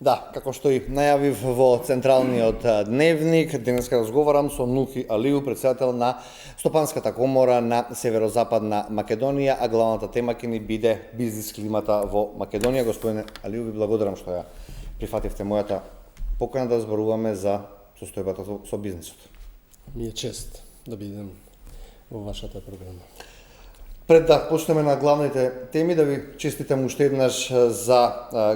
Да, како што и најавив во централниот дневник, денеска разговарам со Нухи Алиу, председател на Стопанската комора на Северозападна Македонија, а главната тема ќе ни биде бизнис климата во Македонија. Господине Алиу, ви благодарам што ја прифативте мојата покана да зборуваме за состојбата со бизнисот. Ми е чест да бидам во вашата програма. Пред да почнеме на главните теми, да ви честитам уште еднаш за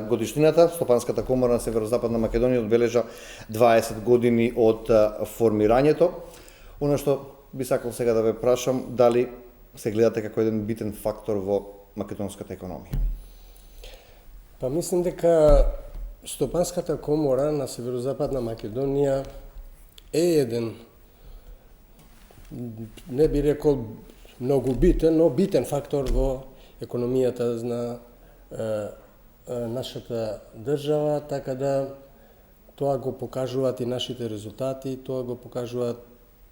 годишнината. Стопанската комора на Северозападна Македонија одбележа 20 години од формирањето. Оно што би сакал сега да ве прашам, дали се гледате како еден битен фактор во македонската економија? Па мислам дека Стопанската комора на Северозападна Македонија е еден, не би рекол многу битен, но битен фактор во економијата на нашата држава, така да тоа го покажуваат и нашите резултати, тоа го покажуваат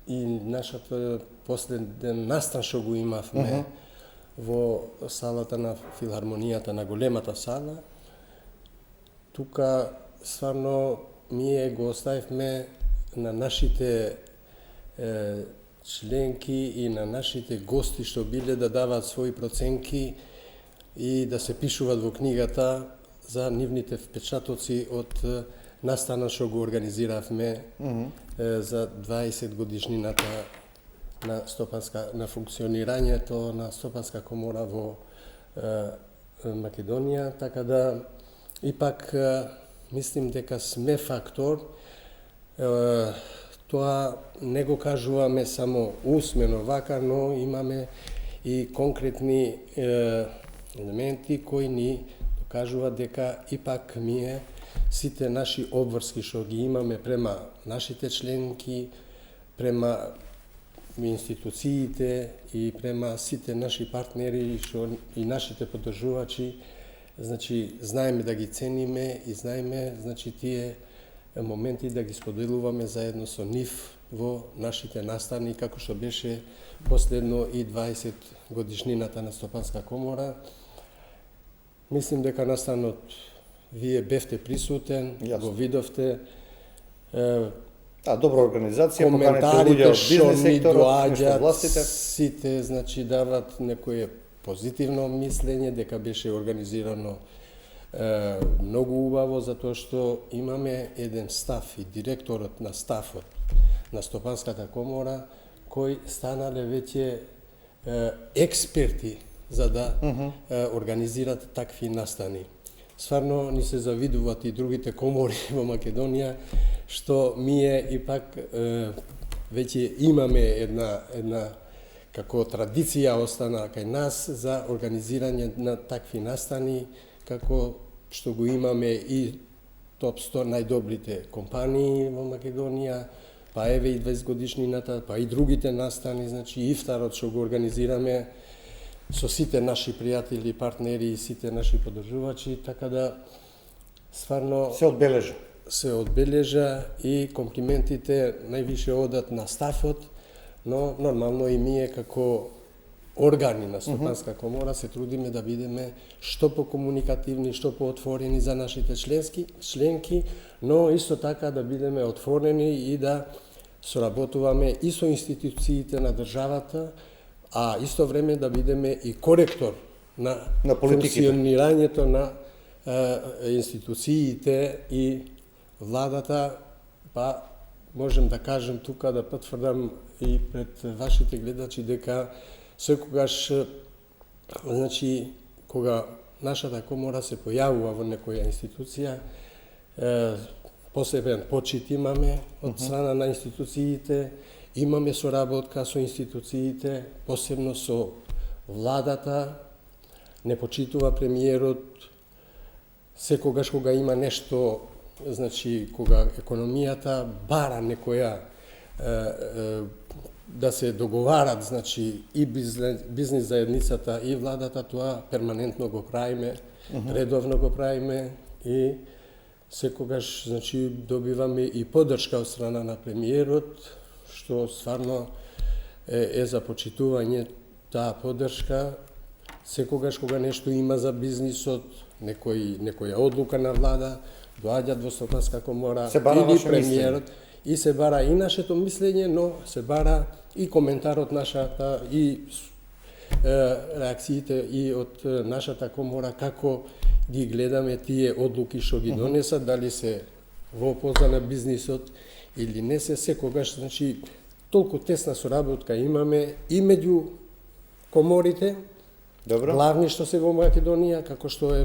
и нашата последен настан што го имавме во салата на филхармонијата, на големата сала. Тука стварно ние го оставивме на нашите членки и на нашите гости што биле да даваат своји проценки и да се пишуваат во книгата за нивните впечатоци од настана што го организиравме за 20 годишнината на функционирањето на Стопанска комора во Македонија, така да ипак мислим дека сме фактор. Тоа не го кажуваме само усмено вака, но имаме и конкретни елементи кои ни докажуваат дека ипак ние сите наши обврски што ги имаме према нашите членки, према институциите и према сите наши партнери што и нашите поддржувачи, значи знаеме да ги цениме и знаеме значи тие моменти да ги споделуваме заедно со нив во нашите настани, како што беше последно и 20 годишнината на Стопанска комора. Мислим дека настанот вие бевте присутен, го видовте. Добра организација, коментарите што ни доаѓаат, властите. Сите значи дават некое позитивно мислење дека беше организирано многу убаво, затоа што имаме еден став и директорот на стафот на Стопанската комора кои станале веќе експерти за да организират такви настани. Стварно ни се завидуваат и другите комори во Македонија што ние ипак веќе имаме една како традиција остана кај нас за организирање на такви настани, како што го имаме и топ 100 најдобрите компании во Македонија, па еве и 20 годишнината, па и другите настани, значи ифтарот што го организираме со сите наши пријатели, партнери и сите наши поддржувачи, така да стварно се одбележа и комплиментите највише одат на стафот, но нормално и ние како органи на Стопанска комора се трудиме да бидеме што покомуникативни, што поотворени за нашите членки, но исто така да бидеме отворени и да соработуваме и со институциите на државата, а исто време да бидеме и коректор на функционирањето на институциите и владата, па можем да кажем тука да потврдам и пред вашите гледачи дека секогаш, значи, кога нашата комора се појавува во некоја институција, посебен почит имаме од страна на институциите, имаме соработка со институциите, посебно со владата, не почитува премиерот, секогаш кога има нешто, значи, кога економијата бара некоја да се договарат, значи, и бизнис заедницата и владата, тоа перманентно го правиме, редовно го правиме и секогаш, значи, добиваме и поддршка од страна на премиерот, што стварно е за почитување таа поддршка. Секогаш кога нешто има за бизнисот, некоја одлука на влада, доаѓаат во Стопанска комора Се бара или ваше премиерот и се бара и нашето мислење, но се бара и коментарот нашата и реакциите и од нашата комора како ги гледаме тие одлуки што ги донесат, дали се во полза на бизнисот или не се, секогаш, значи, толку тесна соработка имаме и меѓу коморите, Добро. главни што се во Македонија, како што е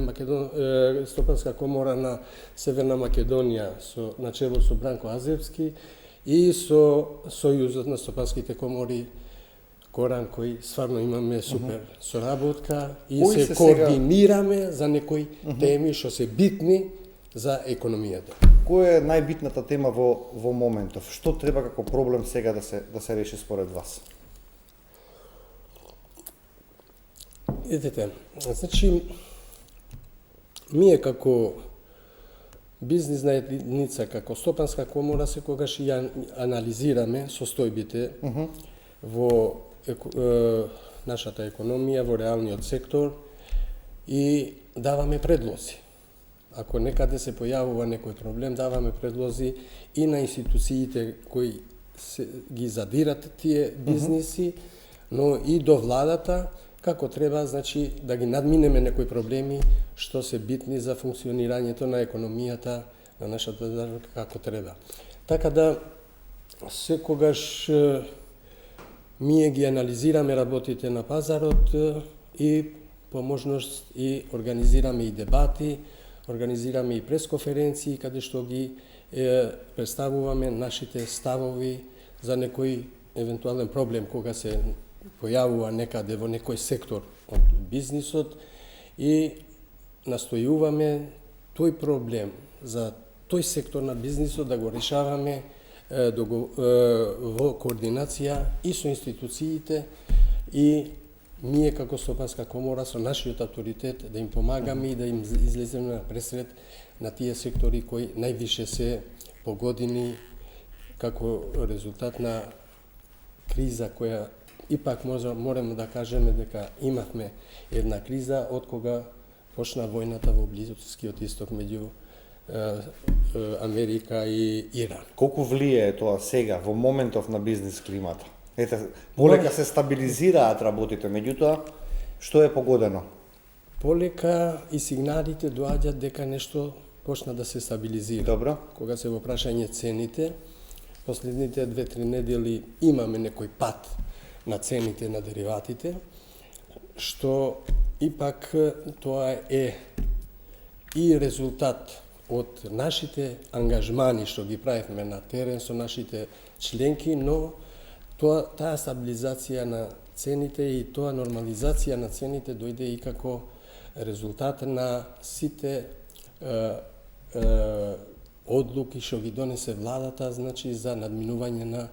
Стопанска комора на Северна Македонија на чело со Бранко Азевски и со Сојузот на стопанските комори Коран, кој стварно имаме супер соработка и Кои се се сега- координираме за некои теми што се битни за економијата. Која е најбитната тема во моментов? Што треба како проблем сега да се реши според вас? Видите, значи, ние како бизнисна единица, како Стопанска комора, секогаш ја анализираме состојбите во нашата економија, во реалниот сектор и даваме предлози. Ако некаде се појавува некој проблем, даваме предлози и на институциите кои ги задират тие бизниси, но и до владата, како треба, значи, да ги надминеме некои проблеми што се битни за функционирањето на економијата на нашата држава како треба. Така да, секогаш ние ги анализираме работите на пазарот и по можност и организираме и дебати, организираме и пресконференции каде што ги представуваме нашите ставови за некој евентуален проблем кога се појавува некаде во некој сектор од бизнисот и настојуваме тој проблем за тој сектор на бизнисот да го решаваме во координација и со институциите и ние како Стопанска комора со нашиот авторитет да им помагаме и да им излеземе на пресред на тие сектори кои највише се погодени како резултат на криза која ипак можеме да кажеме дека имавме една криза од кога почна војната во Блискиот исток меѓу Америка и Иран. Колку влијае тоа сега во моментов на бизнис климата? Ете, полека се стабилизираат работите, меѓутоа што е погодено? Полека и сигналите доаѓаат дека нешто почна да се стабилизира. Добро. Кога се во прашање цените, последните 2-3 недели имаме некој пат на цените на дериватите, што ипак тоа е и резултат од нашите ангажмани што ги правевме на терен со нашите членки, но таа стабилизација на цените и тоа нормализација на цените дојде и како резултат на сите одлуки што ги донесе владата, значи за надминување на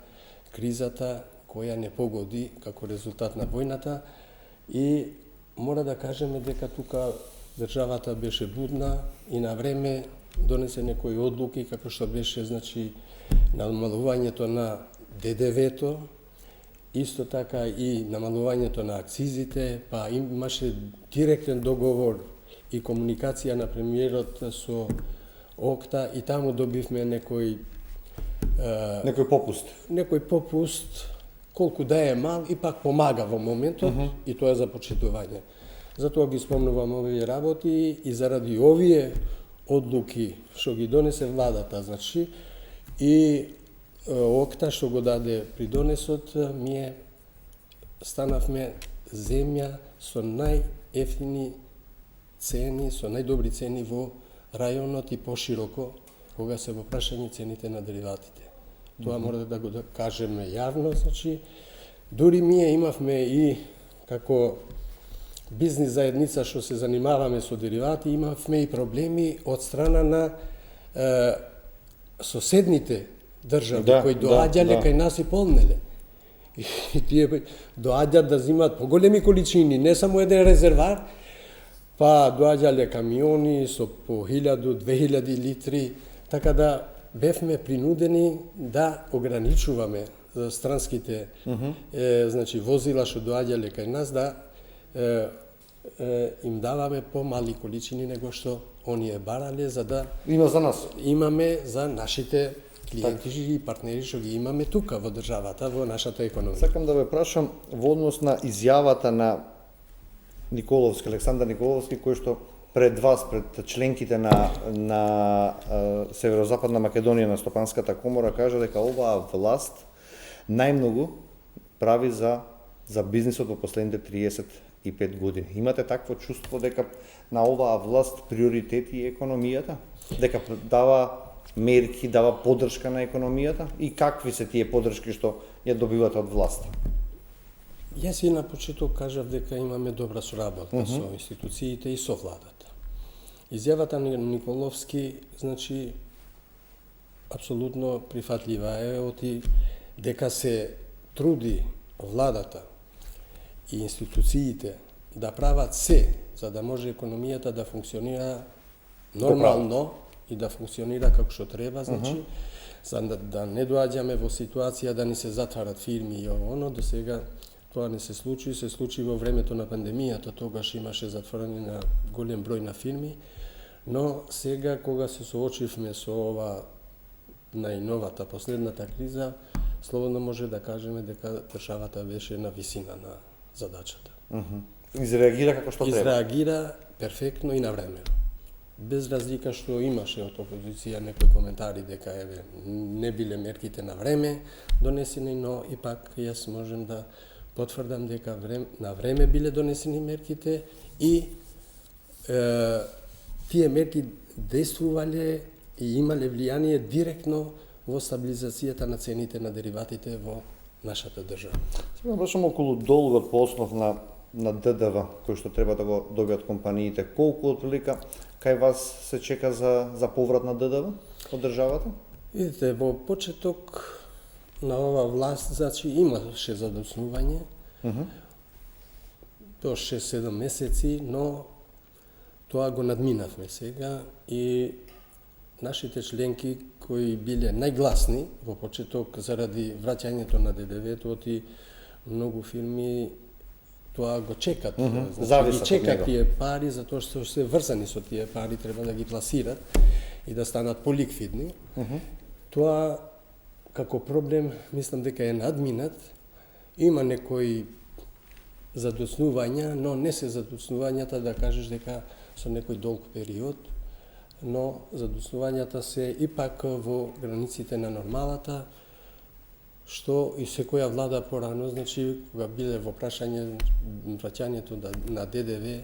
кризата која не погоди како резултат на војната и мора да кажеме дека тука државата беше будна и на време донесе некои одлуки како што беше, значи, намалувањето на ДДВ-то, исто така и намалувањето на акцизите, па имаше директен договор и комуникација на премиерот со ОКТА и таму добивме некој попуст. Некој попуст, колку да е мал, и пак помага во моментот и тоа е за почитување. Затоа ги спомнувам овие работи и заради овие одлуки што ги донесе владата, значи, и ОКТА што го даде придонесот, ние станавме земја со најефтини цени, со најдобри цени во рајонот и пошироко, кога се во прашање цените на дериватите. Тоа мора да го кажеме јавно, значи, дури ние имавме и како бизнис заедница што се занимаваме со деривати, имавме и проблеми од страна на соседните држави кои доаѓале кај нас и полнеле. И тие доаѓаат да земаат поголеми количини, не само еден резервар, па доаѓале камиони со по 1000-2000 литри, така да бевме принудени да ограничуваме странските значи возила што доаѓале кај нас, да им даваме помали количини него што оние барале, за да Има за нас. имаме за нашите клиенти и партнери што ги имаме тука во државата, во нашата економија. Сакам да ве прашам во однос на изјавата на Николовски, Александар Николовски, кој што пред вас, пред членките на Северозападна Македонија на Стопанската комора, кажа дека оваа власт најмногу прави за бизнисот во последните 35 години. Имате такво чувство дека на оваа власт приоритети е економијата? Дека дава мерки, дава поддршка на економијата? И какви се тие поддршки што ја добивате од власта? Јас и на почеток кажав дека имаме добра соработка со институциите и со владата. Изјавата на Николовски, значи, апсолутно прифатлива е дека се труди владата и институциите да прават се за да може економијата да функционира нормално и да функционира како што треба, значи, за да не доаѓаме во ситуација да ни се затварат фирми и оно, до сега тоа не се случи во времето на пандемијата, тогаш имаше затворање на голем број на фирми, но сега кога се соочивме со ова најновата, последната криза, слободно може да кажеме дека државата беше на висина на задачата. Изреагира како што треба. Изреагира перфектно и навремено. Без разлика што имаше од опозиција некои коментари дека не биле мерките на време донесени, но ипак јас можем да потврдам дека на време биле донесени мерките и тие мерки действувале и имале влијание директно во стабилизацијата на цените на дериватите во нашата држава. Сега башам околу долгот по основ на ДДВ кој што треба да го добијат компаниите. Колку отприлика кај вас се чека за поврат на ДДВ од државата? Видите, во почеток на ова власт, значи имаше задоцнување до 6-7 месеци, но тоа го надминавме сега и нашите членки кои биле најгласни во почеток заради враќањето на ДДВ-то и многу фирми тоа го чекат. Значи, ги чекат тие пари затоа што се врзани со тие пари, треба да ги пласират и да станат поликвидни. Тоа како проблем мислам дека е надминат. Има некои задоцнувања, но не се задоцнувањата да кажеш дека со некој долг период, но задоцнувањата се ипак во границите на нормалата, што и секоја влада порано, значи, кога биле во прашање враќањето на ДДВ,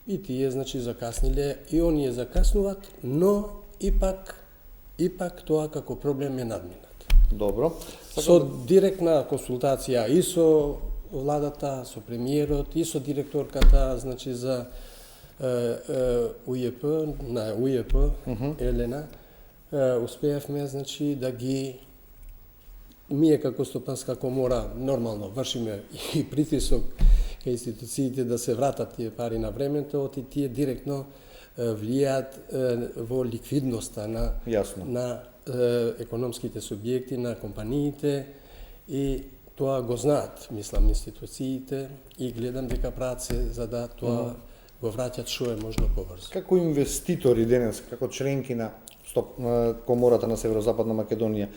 и тие, значи, закасниле, и оние закаснуваат, но ипак тоа како проблем е надминат. Добро. Со директна консултација и со владата, со премиерот, и со директорката, значи, за УЈП, на УЈП, Елена, успеавме, значи, да ги ние како Стопанска комора нормално вршиме и притисок кај институциите да се вратат тие пари на времето, и тие директно влијаат во ликвидноста на економските субјекти, на компаниите, и тоа го знаат, мислам, институциите, и гледам дека прават се за да тоа го враќат што е можно побрзо. Како инвеститори денес, како членки на Комората на Северозападна Македонија,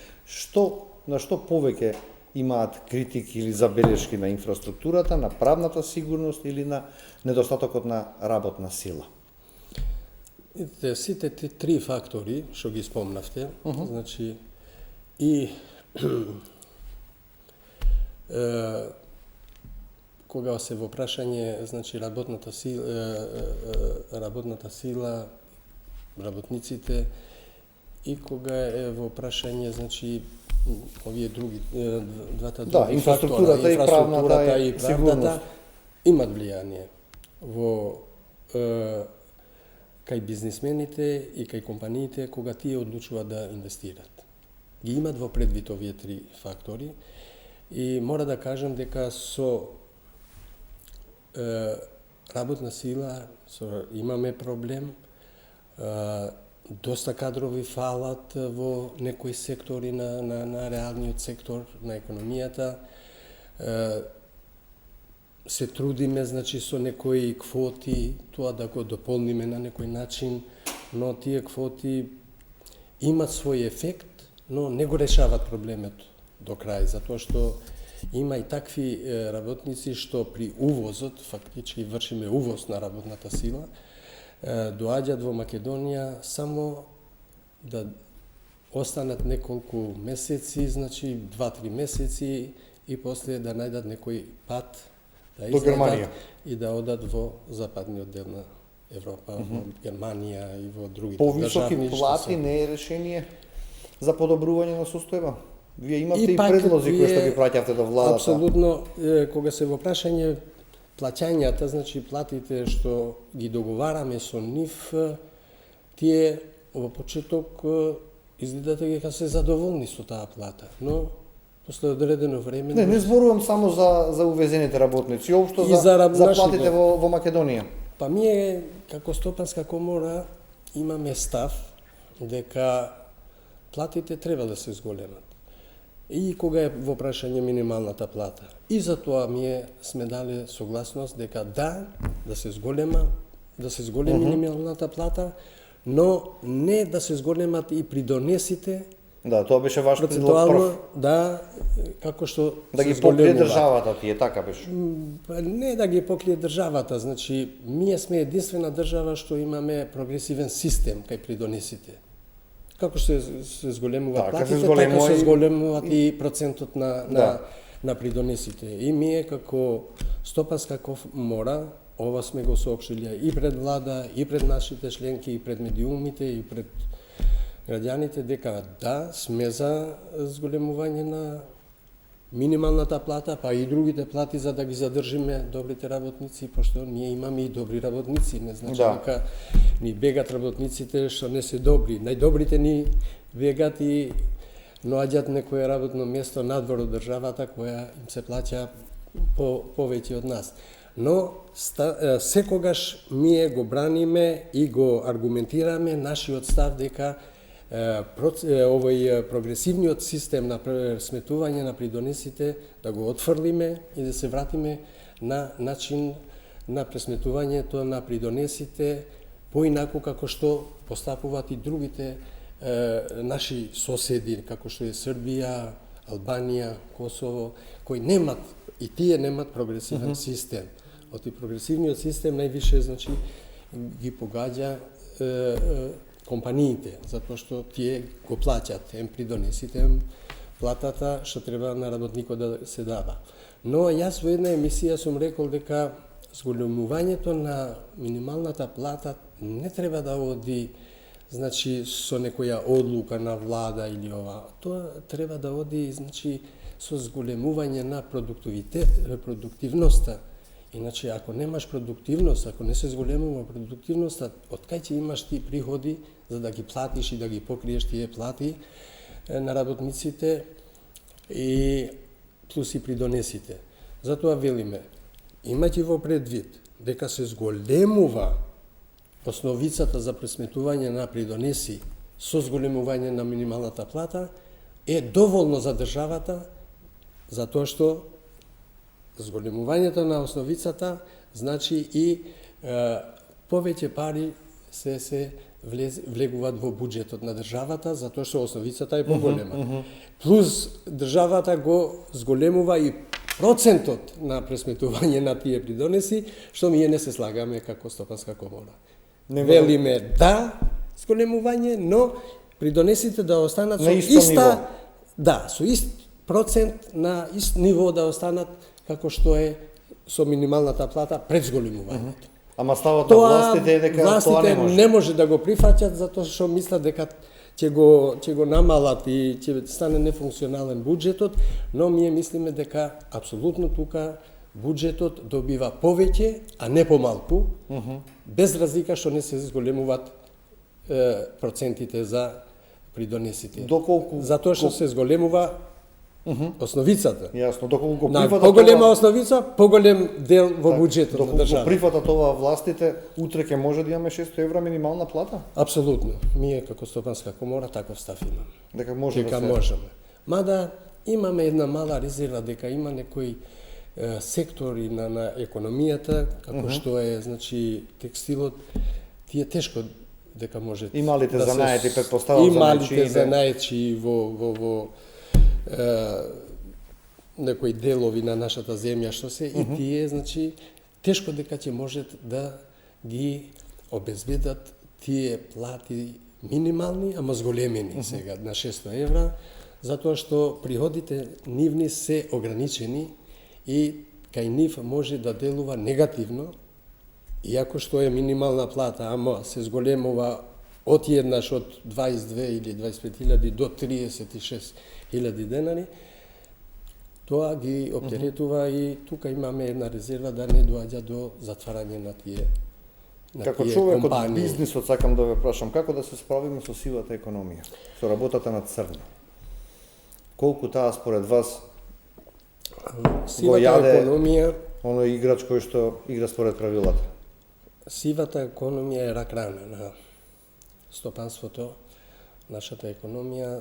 на што повеќе имаат критики или забелешки на инфраструктурата, на правната сигурност или на недостатокот на работна сила? Сите те три фактори што ги спомнавте, значи и кога се во прашање, значи работната сила, работниците, и кога е во прашање, значи овие други двата други инфраструктурата и правната имат влијание во кај бизнисмените и кај компаниите кога тие одлучуваат да инвестират. Ги имат во предвид овие три фактори и мора да кажам дека со работна сила имаме проблем. Доста кадрови фалат во некои сектори на реалниот сектор на економијата. се трудиме, значи, со некои квоти, тоа да го дополниме на некој начин, но тие квоти имат свој ефект, но не го решават проблемот до крај, затоа што има и такви работници што при увозот, фактички вршиме увоз на работната сила, доаѓаат во Македонија само да останат неколку месеци, значи 2-3 месеци и после да најдат некој пат да до Германија и да одат во западниот дел на Европа, во Германија и во другите повисоки држави. плати не е решение за подобрување на состојба. Вие имавте и пак предлози кои што вие ги праќавте до владата. Апсолутно, кога се во прашање плаќањата, значи платите што ги договараме со нив, тие во почеток изгледате дека се задоволни со таа плата, но после одредено време Не зборувам само за увезените работници, општо И за за нашите. платите во Македонија. Па ние, како Стопанска комора, имаме став дека платите треба да се зголемат. И кога е во прашање минималната плата. И за тоа ние сме дали согласност дека да се зголеми минималната плата, но не да се зголемат и придонесите, Да, тоа беше ваш предлог прв. процентуално, да, како што Да се ги покрие зголемуваат. државата тие, така беше. Не да ги покрие државата, значи, ние сме единствена држава што имаме прогресивен систем кај придонесите. Како што се зголемуваат Така, се платите, зголемува така се и- зголемуваат и процентот на Да. на придонесите. И ние како Стопанска комора ова сме го соопштиле и пред влада, и пред нашите членки, и пред медиумите, и пред граѓаните дека сме за зголемување на минималната плата, па и другите плати за да ги задржиме добрите работници, пошто ние имаме и добри работници, не значи Да. дека ни бегат работниците што не се добри. Најдобрите ни бегат и наоѓаат некое работно место надвор од државата која им се плаќа повеќе од нас. Но секогаш ние го браниме и го аргументираме нашиот став дека овој прогресивниот систем на сметување на придонесите да го отфрлиме и да се вратиме на начин на пресметувањето на придонесите поинаку како што постапуваат и другите наши соседи, како што е Србија, Албанија, Косово, кои немат и тие немат прогресивен систем. Оти прогресивниот систем највише значи ги погаѓа компаниите, затоа што тие го плаќаат ем придонесите, ем платата што треба на работникот да се дава. Но јас во една емисија сум рекол дека зголемувањето на минималната плата не треба да оди значи со некоја одлука на влада или ова. Тоа треба да оди значи со зголемување на продуктивноста. Иначе, ако немаш продуктивност, ако не се зголемува продуктивноста, од кај ќе имаш ти приходи за да ги платиш и да ги покриеш тие плати на работниците и плюс и придонесите. Затоа велиме, имајќи во предвид дека се зголемува основицата за пресметување на придонеси со зголемување на минималната плата, е доволно за државата, затоа што зголемувањето на основицата значи и повеќе пари се влегуваат во буџетот на државата, затоа што основицата е поголема. Плюс државата го зголемува и процентот на пресметување на тие придонеси, што ние не се слагаме како Стопанска комора. Велиме зголемување, но придонесите да останат со иста, со ист процент на ист ниво да останат како што е со минималната плата пред зголемувањето. Ама ставот на властите е дека тоа не може да го прифаќат затоа што мислат дека ќе го намалат и ќе стане нефункционален буџетот, но ние мислиме дека апсолутно тука буџетот добива повеќе, а не помалку, без разлика што не се зголемуваат процентите за придонесите. Затоа што се зголемува основицата. Јасно, доколку го на прифатат поголема основица, поголем дел во буџетот на државата. Доколку прифатат ова властите, утре ќе може да имаме 600 евра минимална плата? Апсолутно. Ние како Стопанска комора таков став имаме. Дека може дека да се... можеме. Мада имаме една мала резерва дека има некои сектори на економијата, како што е, значи, текстилот, тие тешко дека може Ималите занаети, предпоставам, ималите занаечи во некои делови на нашата земја што се и тие, значи, тешко дека ќе можат да ги обезбедат тие плати минимални, ама зголемени сега на 600 евра, затоа што приходите нивни се ограничени и кај нив може да делува негативно, иако што е минимална плата, ама се зголемува од еднаш од 22 или 25.000 до 36.000 денари, тоа ги оптеретува и тука имаме една резерва да не доаѓа до затварање на тие Како човек од бизнисот сакам да ве прашам, како да се справиме со сивата економија, со работата на црно? Колку таа според вас сивата економија, оној играч кој што игра според правилата? Сивата економија е рак-рана на стопанството, нашата економија,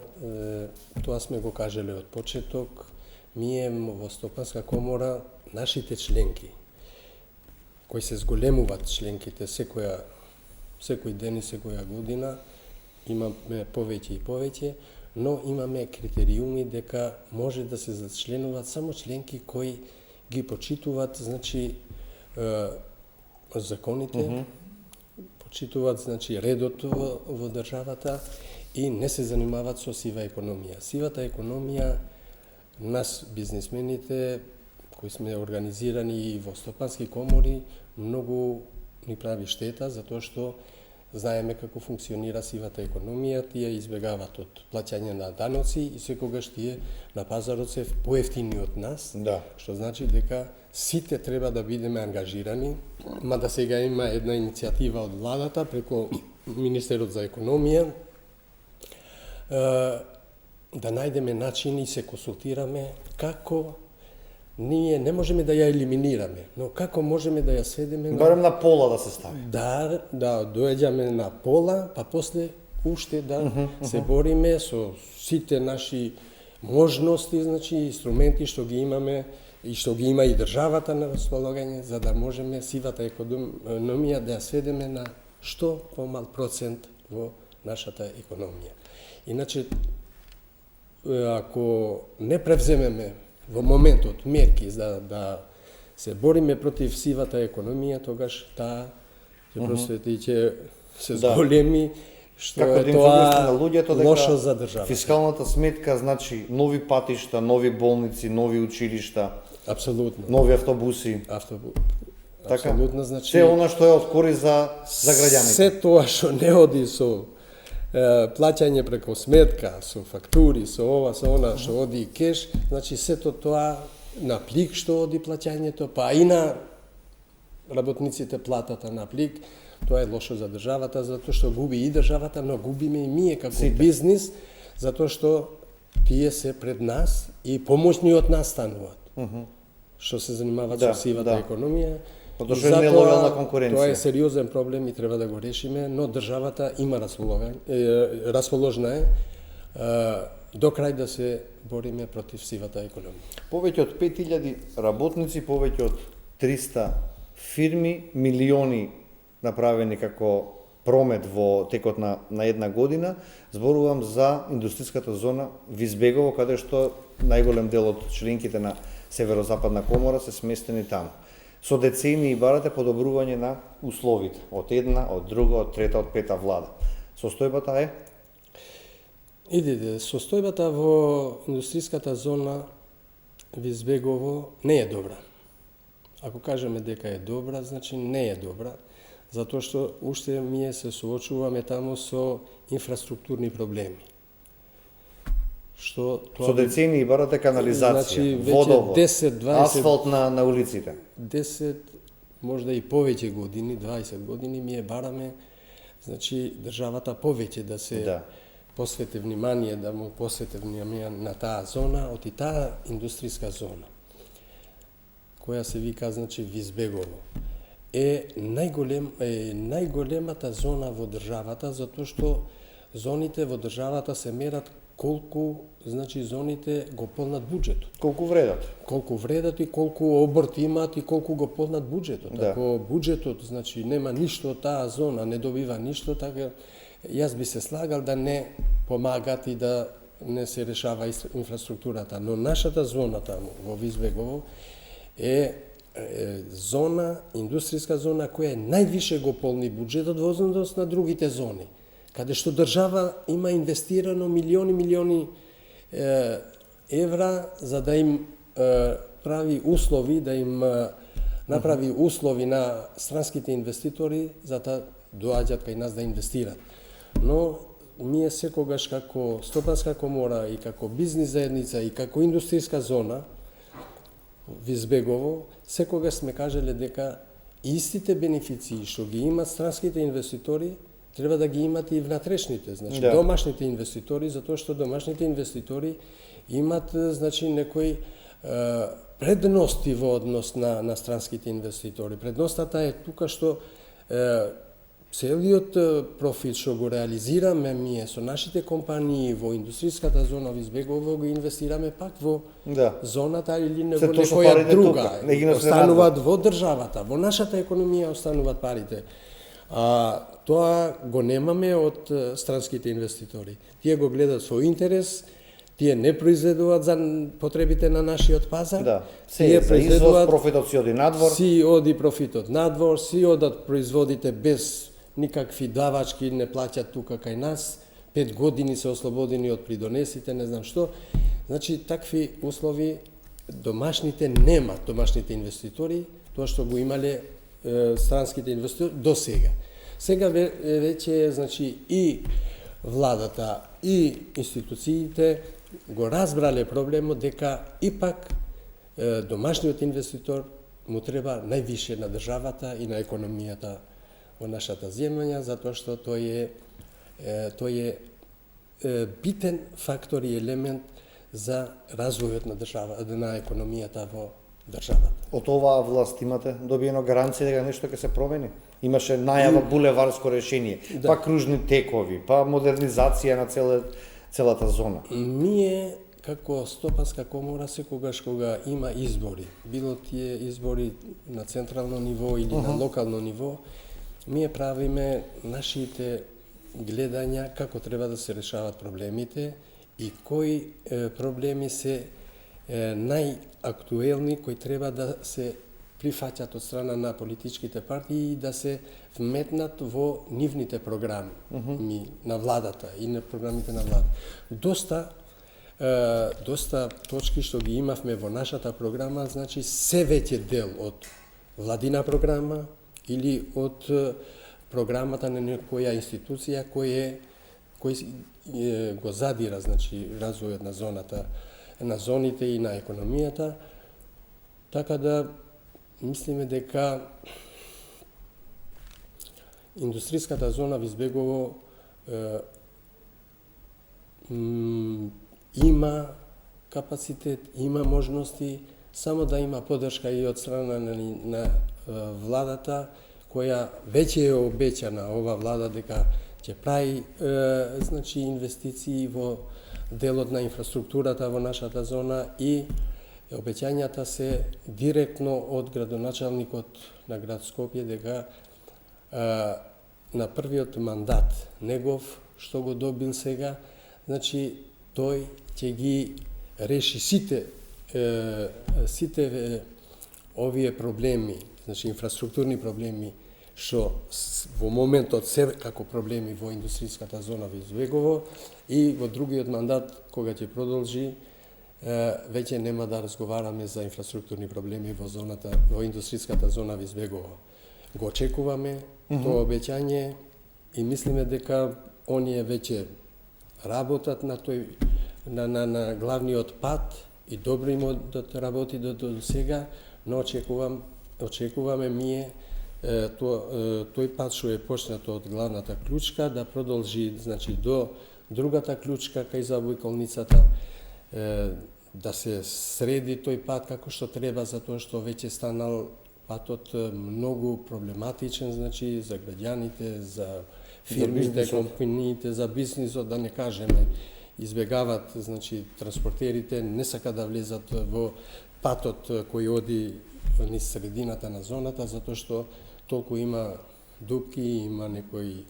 тоа сме го кажале од почеток. Ние во Стопанска комора, нашите членки, кои се зголемуваат членките секој ден и секоја година, имаме повеќе и повеќе, но имаме критериуми дека може да се зачленуваат само членки кои ги почитуваат, значи, законите, почитуваат, значи, редот во државата и не се занимаваат со сива економија. Сивата економија, нас, бизнисмените, кои сме организирани и во стопански комори, многу ни прави штета, затоа што знаеме како функционира сивата економија, тие избегаваат од плаќање на даноци и секогаш тие на пазарот се поевтини од нас, Да. што значи дека сите треба да бидеме ангажирани, мада сега има една иницијатива од владата преку Министерот за економија, да најдеме начин и се консултираме како ние не можеме да ја елиминираме, но како можеме да ја сведеме Барем на пола да се стави. да доеѓаме на пола, па после уште да се бориме со сите наши можности, значи инструменти што ги имаме и што ги има и државата на располагање, за да можеме сивата економија да ја сведеме на што помал процент во нашата економија. Иначе, ако не превземеме во моментот мерки за да се бориме против сивата економија, тогаш таа ќе просвети и ќе се зголеми, што Како е да тоа на луѓето дека лошо за државата. Фискалната сметка значи нови патишта, нови болници, нови училишта, Апсолутно. нови автобуси. Така? Апсолутно, значи Се она што е од корист за граѓаните. Се тоа што не оди со плаќање преку сметка, со фактури, со ова, со она, што оди и кеш, значи сето тоа на плик што оди плаќањето, па и на работниците платата на плик, тоа е лошо за државата, затоа што губи и државата, но губиме и ние како бизнис, затоа што тие се пред нас и помошни од нас стануваат. Што се занимаваат со сивата економија. Потоа е нелојална конкуренција. Тоа е сериозен проблем и треба да го решиме, но државата има расположна е до крај да се бориме против сивата економија. Повеќе од 5000 работници, повеќе од 300 фирми, милиони направени како промет во текот на една година. Зборувам за индустријската зона Визбегово, каде што најголем дел од членките на Северозападна комора се сместени таму. Со децении барате подобрување на условите од една, од друга, од трета, од пета влада. Состојбата е? Состојбата во индустријската зона Визбегово не е добра. Ако кажеме дека е добра, значи не е добра, затоа што уште ние се соочуваме таму со инфраструктурни проблеми. Со децении барате канализација, значи, водовод, 10-20 асфалт на улиците. 10, можда и повеќе години, 20 години ние бараме, значи државата повеќе да се посвети внимание, да му посвети внимание на таа зона, од и таа индустријска зона, која се вика, значи, Визбегово, е најголемата зона во државата, затоа што зоните во државата се мерат колку значи зоните го полнат буџетот. Колку вредат? Колку вредат и колку обрт имаат и колку го полнат буџетот. Да. Ако буџетот значи нема ништо од таа зона, не добива ништо, така јас би се слагал да не помагат и да не се решава инфраструктурата, но нашата зона таму во Визбегово е зона, индустријска зона која е највише го полни буџетот во однос на другите зони, каде што држава има инвестирано милиони евра за да им прави услови, да им направи услови на странските инвеститори за да доаѓат кај нас да инвестират. Но ние секогаш како Стопанска комора и како бизнис заедница и како индустријска зона Визбегово секогаш сме кажале дека истите бенефиции што ги имат странските инвеститори треба да ги имат и внатрешните, значи домашните инвеститори, затоа што домашните инвеститори имат значи некои предности во однос на странските инвеститори. Предностата е тука што целиот профит што го реализираме ние со нашите компании во индустријската зона Визбегово го инвестираме пак во зоната или во некоја друга. Остануваат во државата, во нашата економија остануваат парите. Тоа го немаме од странските инвеститори. Тие го гледат со интерес, тие не произведуваат за потребите на нашиот пазар. Да. Тие за извоз профитот си оди надвор. Си оди профитот надвор, си одат производите без никакви давачки, не плаќат тука кај нас. 5 години се ослободени од придонесите, не знам што. Значи, такви услови домашните немат, домашните инвеститори, тоа што го имале странските инвеститори до сега. Сега веќе значи и владата и институциите го разбрале проблемот дека ипак домашниот инвеститор му треба највише на државата и на економијата во нашата земја, затоа што тој е битен фактор и елемент за развојот на државата, на економијата во државата. Од оваа власт имате добиено гаранција дека нешто ќе се промени? Имаше најава булеварско решение, па кружни текови, па модернизација на целата зона. Ние како Стопанска комора секогаш кога има избори, било тие избори на централно ниво или на локално ниво, ние правиме нашите гледања како треба да се решават проблемите и кои проблеми се најактуелни, кои треба да се прифаќат од страна на политичките партии и да се вметнат во нивните програми на владата и на програмите на владата. Доста точки што ги имавме во нашата програма, значи се веќе дел од владина програма или од програмата на некоја институција кој го задира, значи развојот на зоната, на зоните и на економијата, така да мислиме дека индустријската зона Визбегово има капацитет, има можности, само да има поддршка и од страна на владата, која веќе е обеќана ова влада дека ќе прави значи инвестиции во делот на инфраструктурата во нашата зона и обеќањата се директно од градоначалникот на град Скопје дека на првиот мандат негов што го добил сега, значи тој ќе ги реши сите овие проблеми, значи инфраструктурни проблеми што во моментот се како проблеми во индустријската зона во Визбегово и во другиот мандат кога ќе продолжи веќе нема да разговараме за инфраструктурни проблеми во индустријската зона Визбегово. Го очекуваме тоа обеќање и мислиме дека оние веќе работат на тој на главниот пат и добро им работи до сега, но очекуваме ние тој пат што е почнато од главната клучка да продолжи, значи до другата клучка кај заобиколницата, да се среди тој пат како што треба, затоа што веќе станал патот многу проблематичен, значи за граѓаните, за фирмите, компаниите, за бизнисот, да не кажеме. избегават, значи транспортерите не сакаат да влезат во патот кој оди низ средината на зоната, затоа што толку има дупки, има некои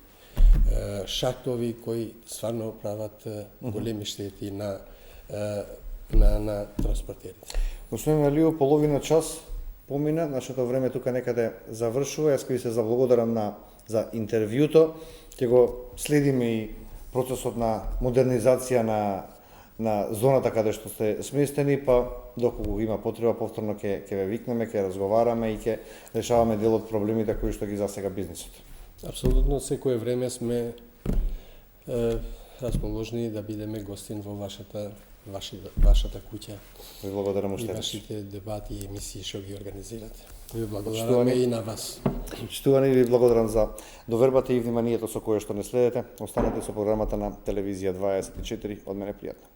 шахтови кои стварно прават големи штети на транспортерите. Господин Алију, половина час помина, нашето време тука некаде завршува. Јас ќе ви се заблагодарам за интервјуто. Ќе го следиме и процесот на модернизација на зоната каде што сте сместени, па доколку има потреба повторно ќе ве викнеме, ќе разговараме и ќе решаваме дел од проблемите кои што ги засега бизнисот. Апсолутно, секое време сме расположени да бидеме гостин во вашата куќа. Ви благодарам уште. И вашите дебати и емисии што ги организирате. Ви благодараме и на вас. Почитувани, ви благодарам за довербата и вниманието со кое што не следете. Останете со програмата на Телевизија 24. Од мене пријатно.